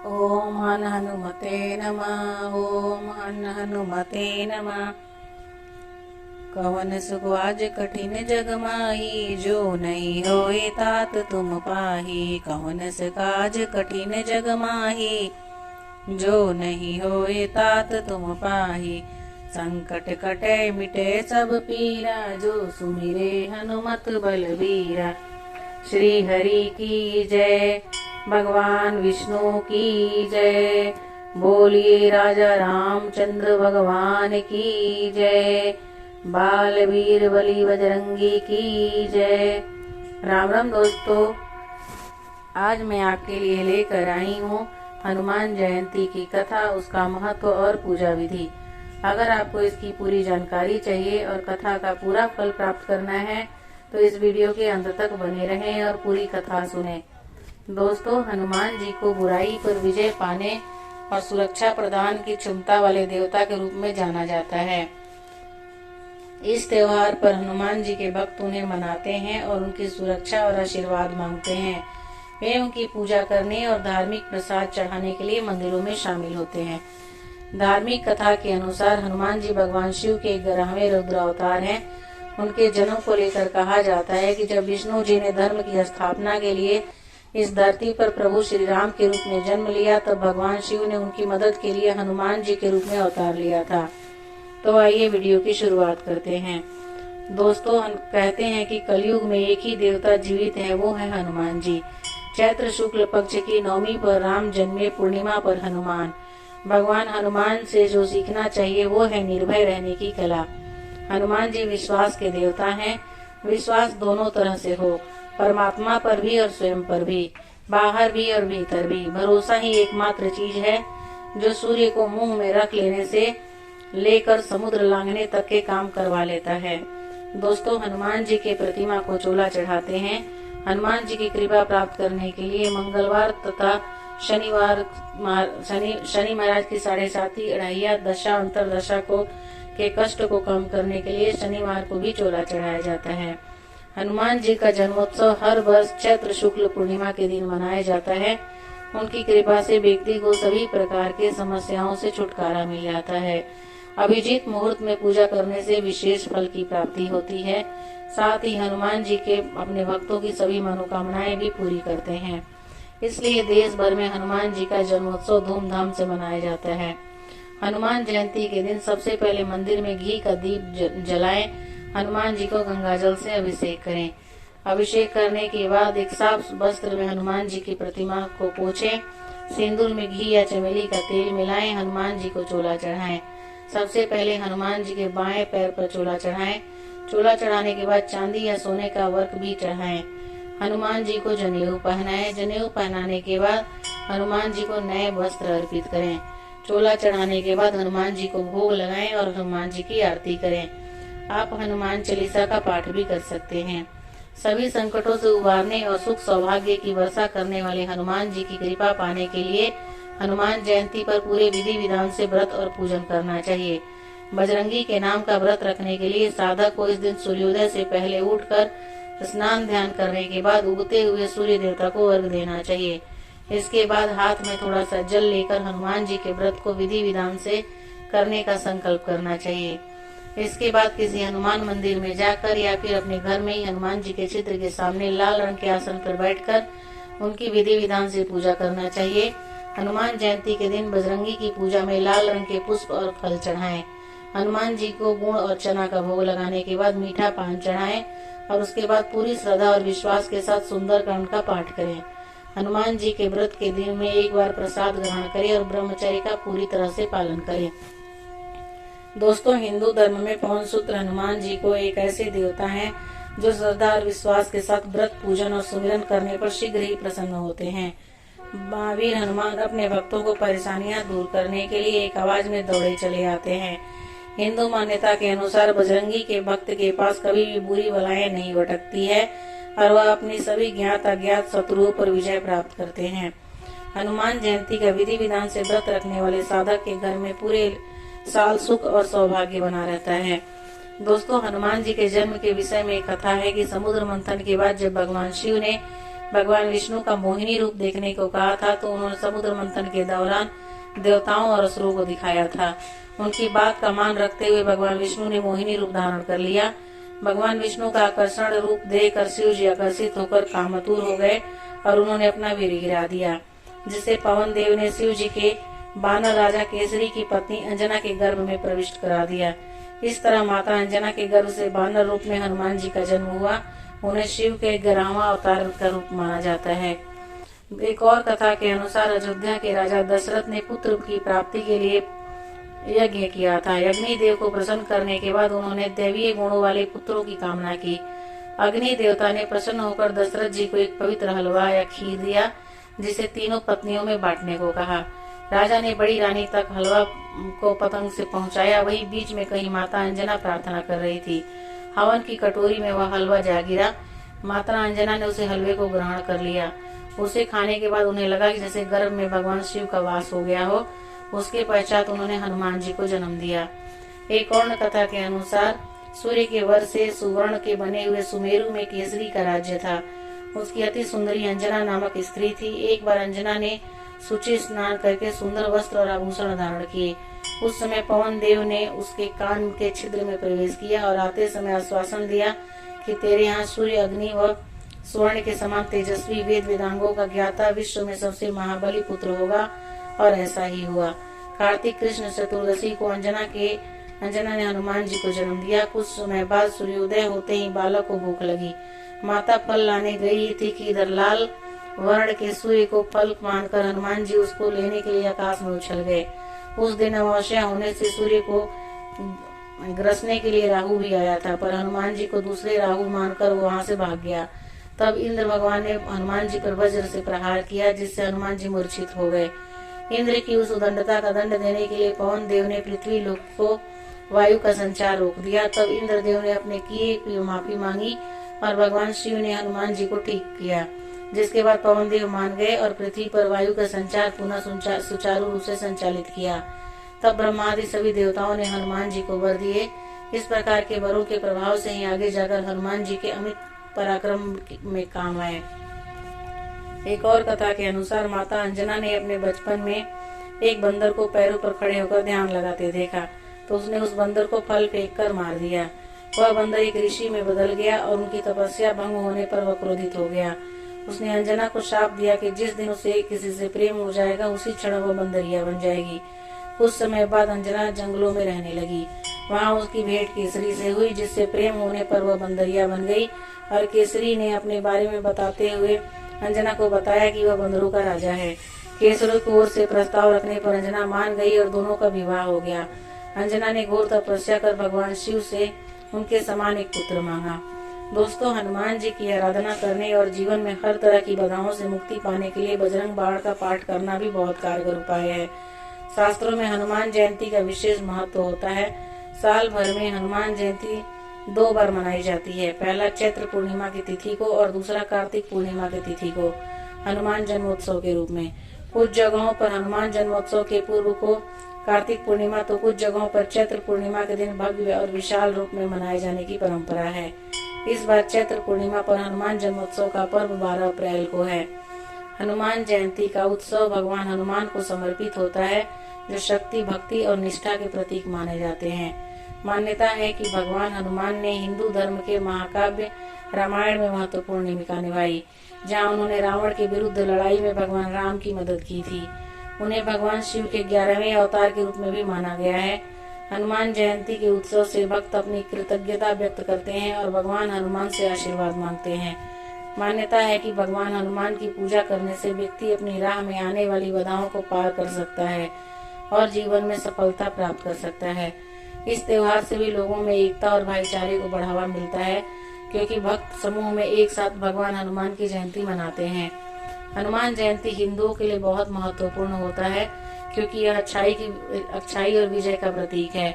ओम हन हनुमते नमः। ओम हन हनुमते नमः। कवन सुख आज कठिन जग माही, जो नहीं होए तात तुम पाही। कवन सुख आज कठिन जग माही, जो नहीं होए तात तुम पाही। संकट कटे मिटे सब पीरा, जो सुमिरे हनुमत बलबीरा। श्री हरि की जय, भगवान विष्णु की जय। बोलिए राजा रामचंद्र भगवान की जय। बाल वीर बली बजरंगी की जय। राम राम दोस्तों, आज मैं आपके लिए लेकर आई हूँ हनुमान जयंती की कथा, उसका महत्व और पूजा विधि। अगर आपको इसकी पूरी जानकारी चाहिए और कथा का पूरा फल प्राप्त करना है तो इस वीडियो के अंत तक बने रहें और पूरी कथा सुने। दोस्तों, हनुमान जी को बुराई पर विजय पाने और सुरक्षा प्रदान की क्षमता वाले देवता के रूप में जाना जाता है। इस त्योहार पर हनुमान जी के भक्त उन्हें मनाते हैं और उनकी सुरक्षा और आशीर्वाद मांगते हैं। वे उनकी पूजा करने और धार्मिक प्रसाद चढ़ाने के लिए मंदिरों में शामिल होते हैं। धार्मिक कथा के अनुसार हनुमान जी भगवान शिव के 11वें रुद्र अवतार हैं। उनके जन्म को लेकर कहा जाता है कि जब विष्णु जी ने धर्म की स्थापना के लिए इस धरती पर प्रभु श्री राम के रूप में जन्म लिया, तब भगवान शिव ने उनकी मदद के लिए हनुमान जी के रूप में अवतार लिया था। तो आइए वीडियो की शुरुआत करते हैं। दोस्तों, हम कहते हैं कि कलयुग में एक ही देवता जीवित है, वो है हनुमान जी। चैत्र शुक्ल पक्ष की नवमी पर राम जन्मे, पूर्णिमा पर हनुमान। भगवान हनुमान से जो सीखना चाहिए वो है निर्भय रहने की कला। हनुमान जी विश्वास के देवता हैं। विश्वास दोनों तरह से हो, परमात्मा पर भी और स्वयं पर भी, बाहर भी और भीतर भी। भरोसा ही एकमात्र चीज है जो सूर्य को मुंह में रख लेने से लेकर समुद्र लांघने तक के काम करवा लेता है। दोस्तों, हनुमान जी के प्रतिमा को चोला चढ़ाते हैं। हनुमान जी की कृपा प्राप्त करने के लिए मंगलवार तथा शनिवार शनि महाराज की 7.5 अढ़ैया दशा अंतरदशा के कष्ट को कम करने के लिए शनिवार को भी चोला चढ़ाया जाता है। हनुमान जी का जन्मोत्सव हर वर्ष चैत्र शुक्ल पूर्णिमा के दिन मनाया जाता है। उनकी कृपा से व्यक्ति को सभी प्रकार के समस्याओं से छुटकारा मिल जाता है। अभिजीत मुहूर्त में पूजा करने से विशेष फल की प्राप्ति होती है। साथ ही हनुमान जी के अपने भक्तों की सभी मनोकामनाएं भी पूरी करते हैं। इसलिए देश भर में हनुमान जी का जन्मोत्सव धूमधाम से मनाया जाता है। हनुमान जयंती के दिन सबसे पहले मंदिर में घी का दीप जलाएं। हनुमान जी को गंगाजल से अभिषेक करें। अभिषेक करने के बाद एक साफ वस्त्र में हनुमान जी की प्रतिमा को पोंछें। सिंदूर में घी या चमेली का तेल मिलाएं। हनुमान जी को चोला चढ़ाएं। सबसे पहले हनुमान जी के बाएं पैर पर चोला चढ़ाएं। चोला चढ़ाने के बाद चांदी या सोने का वर्क भी चढ़ाएं। हनुमान जी को जनेऊ पहनाएं। जनेऊ पहनाने के बाद हनुमान जी को नए वस्त्र अर्पित करें। चोला चढ़ाने के बाद हनुमान जी को भोग लगाएं और हनुमान जी की आरती करें। आप हनुमान चालीसा का पाठ भी कर सकते हैं। सभी संकटों से उबारने और सुख सौभाग्य की वर्षा करने वाले हनुमान जी की कृपा पाने के लिए हनुमान जयंती पर पूरे विधि विधान से व्रत और पूजन करना चाहिए। बजरंगी के नाम का व्रत रखने के लिए साधक को इस दिन सूर्योदय से पहले उठकर स्नान ध्यान करने के बाद उगते हुए सूर्य देवता को अर्घ देना चाहिए। इसके बाद हाथ में थोड़ा सा जल लेकर हनुमान जी के व्रत को विधि विधान से करने का संकल्प करना चाहिए। इसके बाद किसी हनुमान मंदिर में जाकर या फिर अपने घर में ही हनुमान जी के चित्र के सामने लाल रंग के आसन पर बैठकर उनकी विधि विधान से पूजा करना चाहिए। हनुमान जयंती के दिन बजरंगी की पूजा में लाल रंग के पुष्प और फल चढ़ाएं। हनुमान जी को गुड़ और चना का भोग लगाने के बाद मीठा पान चढ़ाएं और उसके बाद पूरी श्रद्धा और विश्वास के साथ सुंदरकांड का पाठ करें। हनुमान जी के व्रत के दिन में एक बार प्रसाद ग्रहण करें और ब्रह्मचर्य का पूरी तरह से पालन करें। दोस्तों, हिंदू धर्म में पवन सूत्र हनुमान जी को एक ऐसे देवता हैं जो श्रद्धा और विश्वास के साथ व्रत पूजन और सुमिरन करने पर शीघ्र ही प्रसन्न होते हैं। महावीर हनुमान अपने भक्तों को परेशानियां दूर करने के लिए एक आवाज में दौड़े चले आते हैं। हिंदू मान्यता के अनुसार बजरंगी के भक्त के पास कभी भी बुरी बलाएं नहीं भटकती है और वह अपनी सभी ज्ञात अज्ञात शत्रुओं पर विजय प्राप्त करते हैं। हनुमान जयंती का विधि विधान से व्रत रखने वाले साधक के घर में पूरे साल सुख और सौभाग्य बना रहता है। दोस्तों, हनुमान जी के जन्म के विषय में एक कथा है कि समुद्र मंथन के बाद जब भगवान शिव ने भगवान विष्णु का मोहिनी रूप देखने को कहा था तो उन्होंने समुद्र मंथन के दौरान देवताओं और असुरों को दिखाया था। उनकी बात का मान रखते हुए भगवान विष्णु ने मोहिनी रूप धारण कर लिया। भगवान विष्णु का आकर्षण रूप देखकर शिव जी आकर्षित होकर कामतुर हो गए और उन्होंने अपना वीर गिरा दिया, जिससे पवन देव ने शिव जी के बानर राजा केसरी की पत्नी अंजना के गर्भ में प्रविष्ट करा दिया। इस तरह माता अंजना के गर्भ से बानर रूप में हनुमान जी का जन्म हुआ। उन्हें शिव के 11वां अवतार का रूप माना जाता है। एक और कथा के अनुसार अयोध्या के राजा दशरथ ने पुत्र की प्राप्ति के लिए यज्ञ किया था। अग्नि देव को प्रसन्न करने के बाद उन्होंने दैवीय गुणों वाले पुत्रों की कामना की। अग्नि देवता ने प्रसन्न होकर दशरथ जी को एक पवित्र हलवा या खीर दिया, जिसे तीनों पत्नियों में बांटने को कहा। राजा ने बड़ी रानी तक हलवा को पतंग से पहुंचाया। वहीं बीच में कहीं माता अंजना प्रार्थना कर रही थी। हवन की कटोरी में वह हलवा जा गिरा। माता अंजना ने उसे हलवे को ग्रहण कर लिया। उसे खाने के बाद उन्हें लगा कि जैसे गर्भ में भगवान शिव का वास हो गया हो। उसके पश्चात उन्होंने हनुमान जी को जन्म दिया। एक और कथा के अनुसार सूर्य के वर से सुवर्ण के बने हुए सुमेरु में केसरी का राज्य था। उसकी अति सुंदरी अंजना नामक स्त्री थी। एक बार अंजना ने शुचि स्नान करके सुंदर वस्त्र और आभूषण धारण किए। उस समय पवन देव ने उसके कान के छिद्र में प्रवेश किया और आते समय आश्वासन दिया कि तेरे यहाँ सूर्य, अग्नि व स्वर्ण के समान तेजस्वी वेद वेदांगों का ज्ञाता विश्व में सबसे महाबली पुत्र होगा। और ऐसा ही हुआ। कार्तिक कृष्ण चतुर्दशी को अंजना ने हनुमान जी को जन्म दिया। कुछ समय बाद सूर्योदय होते ही बालक को भूख लगी। माता फल लाने गई थी कि इधर लाल वर्ण के सूर्य को फल मानकर हनुमान जी उसको लेने के लिए आकाश में उछल गए। उस दिन अमावस्या होने से सूर्य को ग्रसने के लिए राहु भी आया था, पर हनुमान जी को दूसरे राहु मानकर वो वहां से भाग गया। तब इंद्र भगवान ने हनुमान जी पर वज्र से प्रहार किया, जिससे हनुमान जी मूर्छित हो गए। इंद्र की उस उदंडता का दंड देने के लिए पवन देव ने पृथ्वी लोक को वायु का संचार रोक दिया। तब इंद्र देव ने अपने किए की माफी मांगी और भगवान शिव ने हनुमान जी को ठीक किया, जिसके बाद पवन देव मान गए और पृथ्वी पर वायु का संचार पुनः सुचारू रूप से संचालित किया। तब ब्रह्मा आदि सभी देवताओं ने हनुमान जी को वर दिए। इस प्रकार के वरों के प्रभाव से ही आगे जाकर हनुमान जी के अमित पराक्रम में काम आए। एक और कथा के अनुसार माता अंजना ने अपने बचपन में एक बंदर को पैरों पर खड़े होकर ध्यान लगाते देखा, तो उसने उस बंदर को फल फेंक कर मार दिया। वह बंदर एक ऋषि में बदल गया और उनकी तपस्या भंग होने पर वह क्रोधित हो गया। उसने अंजना को शाप दिया कि जिस दिन उसे किसी से प्रेम हो जाएगा उसी क्षण वह बंदरिया बन जाएगी। कुछ समय बाद अंजना जंगलों में रहने लगी। वहाँ उसकी भेंट केसरी से हुई, जिससे प्रेम होने पर वह बंदरिया बन गई। और केसरी ने अपने बारे में बताते हुए अंजना को बताया कि वह बंदरों का राजा है। केसरी की ओर से प्रस्ताव रखने पर अंजना मान गई और दोनों का विवाह हो गया। अंजना ने घोर तपस्या कर भगवान शिव से उनके समान एक पुत्र मांगा। दोस्तों, हनुमान जी की आराधना करने और जीवन में हर तरह की बाधाओं से मुक्ति पाने के लिए बजरंग बाण का पाठ करना भी बहुत कारगर उपाय है। शास्त्रों में हनुमान जयंती का विशेष महत्व होता है। साल भर में हनुमान जयंती 2 बार मनाई जाती है। पहला चैत्र पूर्णिमा की तिथि को और दूसरा कार्तिक पूर्णिमा की तिथि को हनुमान जन्मोत्सव के रूप में। कुछ जगहों पर हनुमान जन्मोत्सव के पूर्व को कार्तिक पूर्णिमा तो कुछ जगहों पर चैत्र पूर्णिमा के दिन भव्य और विशाल रूप में मनाए जाने की परंपरा है। इस बार चैत्र पूर्णिमा पर हनुमान जन्मोत्सव का पर्व 12 अप्रैल को है। हनुमान जयंती का उत्सव भगवान हनुमान को समर्पित होता है, जो शक्ति, भक्ति और निष्ठा के प्रतीक माने जाते हैं। मान्यता है कि भगवान हनुमान ने हिंदू धर्म के महाकाव्य रामायण में महत्वपूर्ण भूमिका निभाई, जहाँ उन्होंने रावण के विरुद्ध लड़ाई में भगवान राम की मदद की थी। उन्हें भगवान शिव के 11वें अवतार के रूप में भी माना गया है। हनुमान जयंती के उत्सव से भक्त अपनी कृतज्ञता व्यक्त करते हैं और भगवान हनुमान से आशीर्वाद मांगते हैं। मान्यता है कि भगवान हनुमान की पूजा करने से व्यक्ति अपनी राह में आने वाली बाधाओं को पार कर सकता है और जीवन में सफलता प्राप्त कर सकता है। इस त्योहार से भी लोगों में एकता और भाईचारे को बढ़ावा मिलता है, क्योंकि भक्त समूह में एक साथ भगवान हनुमान की जयंती मनाते हैं। हनुमान जयंती हिंदुओं के लिए बहुत महत्वपूर्ण होता है, क्योंकि यह अच्छाई और विजय का प्रतीक है।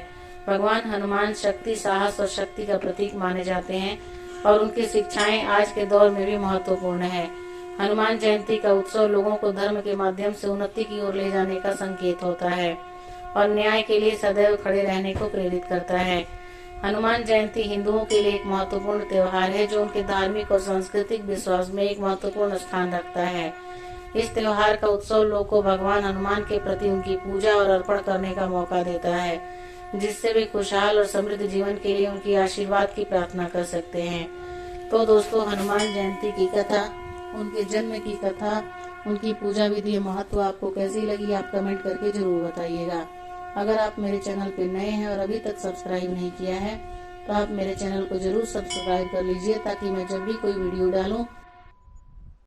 भगवान हनुमान शक्ति, साहस और शक्ति का प्रतीक माने जाते हैं और उनकी शिक्षाएं आज के दौर में भी महत्वपूर्ण है। हनुमान जयंती का उत्सव लोगों को धर्म के माध्यम से उन्नति की ओर ले जाने का संकेत होता है और न्याय के लिए सदैव खड़े रहने को प्रेरित करता है। हनुमान जयंती हिंदुओं के लिए एक महत्वपूर्ण त्योहार है जो उनके धार्मिक और सांस्कृतिक विश्वास में एक महत्वपूर्ण स्थान रखता है। इस त्योहार का उत्सव लोगों को भगवान हनुमान के प्रति उनकी पूजा और अर्पण करने का मौका देता है, जिससे वे खुशहाल और समृद्ध जीवन के लिए उनकी आशीर्वाद की प्रार्थना कर सकते हैं। तो दोस्तों, हनुमान जयंती की कथा, उनके जन्म की कथा, उनकी पूजा विधि महत्व आपको कैसी लगी, आप कमेंट करके जरूर बताइएगा। अगर आप मेरे चैनल पे नए हैं और अभी तक सब्सक्राइब नहीं किया है तो आप मेरे चैनल को जरूर सब्सक्राइब कर लीजिए, ताकि मैं जब भी कोई वीडियो डालूं